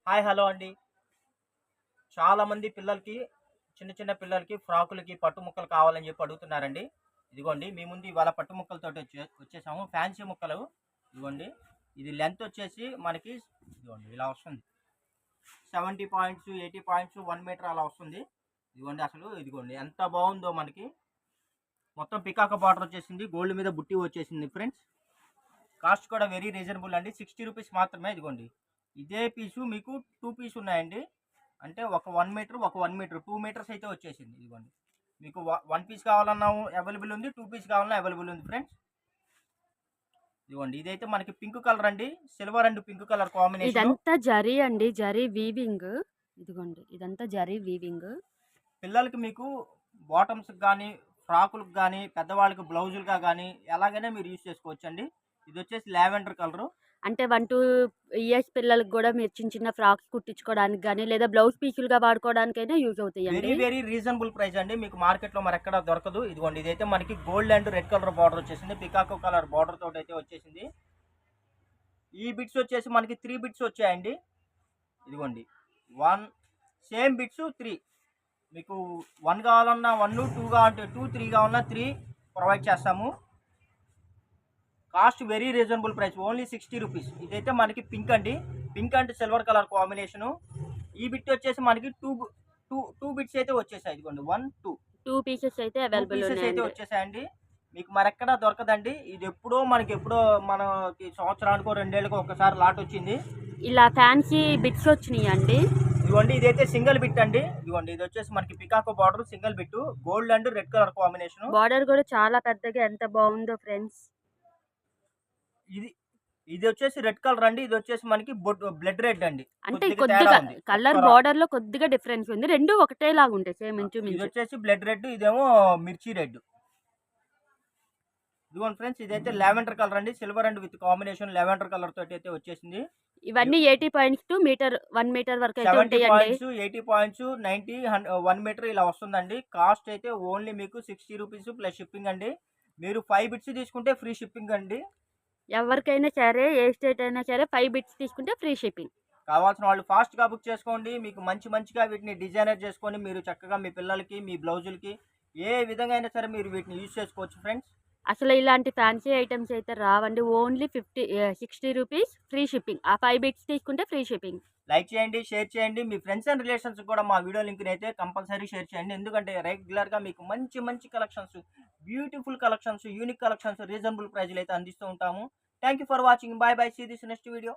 Hi hello అండి. చాలామంది పిల్లలకి చిన్న చిన్న పిల్లలకి ఫ్రాకులకి పట్టు ముక్కలు కావాలని చెప్పి అడుగుతున్నారండి. ఇదిగోండి మీ ముందు ఇవాళ పట్టు ముక్కలతోటి వచ్చేసాము. ఫ్యాన్సీ ముక్కలు ఇదిగోండి. ఇది లెంత్ వచ్చేసి మనకి ఇదిగోండి ఇలా వస్తుంది. 70 పాయింట్స్, 80 పాయింట్స్, 1 మీటర్ అలా వస్తుంది. ఇదిగోండి అసలు ఇదిగోండి ఎంత బాగుందో మనకి. మొత్తం పికాక బార్డర్ వచ్చేసింది. గోల్డ్ మీద బుట్టి వచ్చేసింది ఫ్రెండ్స్. కాస్ట్ కూడా వెరీ రీజనబుల్ అండి. 60 రూపీస్ మాత్రమే. ఇదిగోండి ఇదే పీసు మీకు 2 పీస్ ఉన్నాయండి. అంటే ఒక 1 మీటర్, ఒక 1 మీటర్, 2 మీటర్స్ అయితే వచ్చేసింది. ఇదిగోండి మీకు 1 పీస్ కావాలన్నా అవైలబుల్ ఉంది, 2 పీస్ కావాలన్నా అవైలబుల్ ఉంది ఫ్రెండ్స్. ఇదిగోండి ఇదైతే మనకి పింక్ కలర్ అండి. Silver and pink colour combination. ఇదంతా జరీ అండి, జరీ వీవింగ్. ఇదిగోండి ఇదంతా జరీ వీవింగ్. పిల్లలకి మీకు బాటమ్స్ కానీ, ఫ్రాకులకు కానీ, పెద్దవాళ్ళకి బ్లౌజులుగా కానీ ఎలాగైనా మీరు యూజ్ చేసుకోవచ్చు అండి. ఇది వచ్చేసి లావెండర్ కలరు. అంటే 1-2 ఇయర్స్ పిల్లలకి కూడా మీరు చిన్న చిన్న ఫ్రాక్స్ కుట్టించుకోవడానికి కానీ, లేదా బ్లౌజ్ పీసులుగా వాడుకోవడానికైనా యూజ్ అవుతాయండి. వెరీ వెరీ రీజనబుల్ ప్రైస్ అండి. మీకు మార్కెట్లో మరి ఎక్కడ దొరకదు. ఇదిగోండి ఇదైతే మనకి gold and red colour border వచ్చేసింది. పికాకో కలర్ బార్డర్ తోటి అయితే వచ్చేసింది. ఈ బిట్స్ వచ్చేసి మనకి 3 బిట్స్ వచ్చాయండి. ఇదిగోండి 1 సేమ్ బిట్స్ 3. మీకు 1 కావాలన్నా 1, 2 కావాలంటే 2, 3 కావాలన్నా 3 ప్రొవైడ్ చేస్తాము. Cost very reasonable price, only 60 rupees. ఇదైతే మనకి పింక్ అండి. Pink and silver colour combination. ఈ బిట్ వచ్చేసి మనకి టూ బిట్స్ అయితే వచ్చేసాయి. ఇదిగోండి 1, 2 పీసెస్ అయితే అవైలబుల్ అయితే ఉన్నాయండి. వచ్చేసాయండి. మీకు మరెక్కడా దొరకదండి. ఇది ఎప్పుడో మనకి మనకి సంవత్సరానికో 2 ఏళ్ళకో ఒకసారి లాట్ వచ్చింది. ఇలా ఫ్యాన్సీ బిట్స్ వచ్చినాయి అండి. ఇదిగోండి ఇదైతే సింగిల్ బిట్ అండి. ఇదిగోండి ఇది వచ్చేసి మనకి పికాకో border single bit, gold and red colour combination. Border కూడా చాలా పెద్దగా ఎంత బాగుందో ఫ్రెండ్స్. ఇది వచ్చేసి రెడ్ కలర్ అండి. ఇది వచ్చేసి మనకి బ్లడ్ రెడ్ అండి. అంటే కొద్దిగా కలర్ బార్డర్ లో కొద్దిగా డిఫరెన్స్ ఉంది. రెండు ఒకటేలాగా ఉంటాయి సేమ్ ఇంచుమించు. ఇది వచ్చేసి బ్లడ్ రెడ్, ఇదేమో మిర్చి రెడ్. ఇదిగోండి ఫ్రెండ్స్ ఇదైతే లావెండర్ కలర్ అండి. Silver and with combination lavender colour తోటి అయితే వచ్చేసింది. ఇవన్నీ 80 పాయింట్స్ టు మీటర్ 1 మీటర్ వరకు అయితే 70 ఉంటాయండి. పాయింట్స్, 80 పాయింట్స్, 90, 1 మీటర్ ఇలా వస్తుందండి. కాస్ట్ అయితే ఓన్లీ మీకు 60 రూపీస్ ప్లస్ షిప్పింగ్ అండి. మీరు 5 బిట్స్ తీసుకుంటే ఫ్రీ షిప్పింగ్ అండి. ఎవరికైనా సరే, ఏ స్టేట్ అయినా సరే 5 బిట్స్ తీసుకుంటే ఫ్రీ షిప్పింగ్. కావాల్సిన వాళ్ళు ఫాస్ట్గా బుక్ చేసుకోండి. మీకు మంచిగా వీటిని డిజైనర్ చేసుకొని మీరు చక్కగా మీ పిల్లలకి, మీ బ్లౌజులకి ఏ విధంగా అయినా సరే మీరు వీటిని యూజ్ చేసుకోవచ్చు ఫ్రెండ్స్. అసలు ఇలాంటి ఫ్యాన్సీ ఐటమ్స్ అయితే రావండి. Only 60 rupees free shipping. ఆ 5 బిట్స్ తీసుకుంటే ఫ్రీ షిప్పింగ్. లైక్ చేయండి, షేర్ చేయండి. మీ ఫ్రెండ్స్ అండ్ రిలేషన్స్ కూడా మా వీడియో లింక్ని అయితే కంపల్సరీ షేర్ చేయండి. ఎందుకంటే రెగ్యులర్గా మీకు మంచి collections, beautiful collections, unique collections, reasonable ప్రైజ్లు అయితే అందిస్తూ ఉంటాము. Thank you for watching. Bye. See this next video.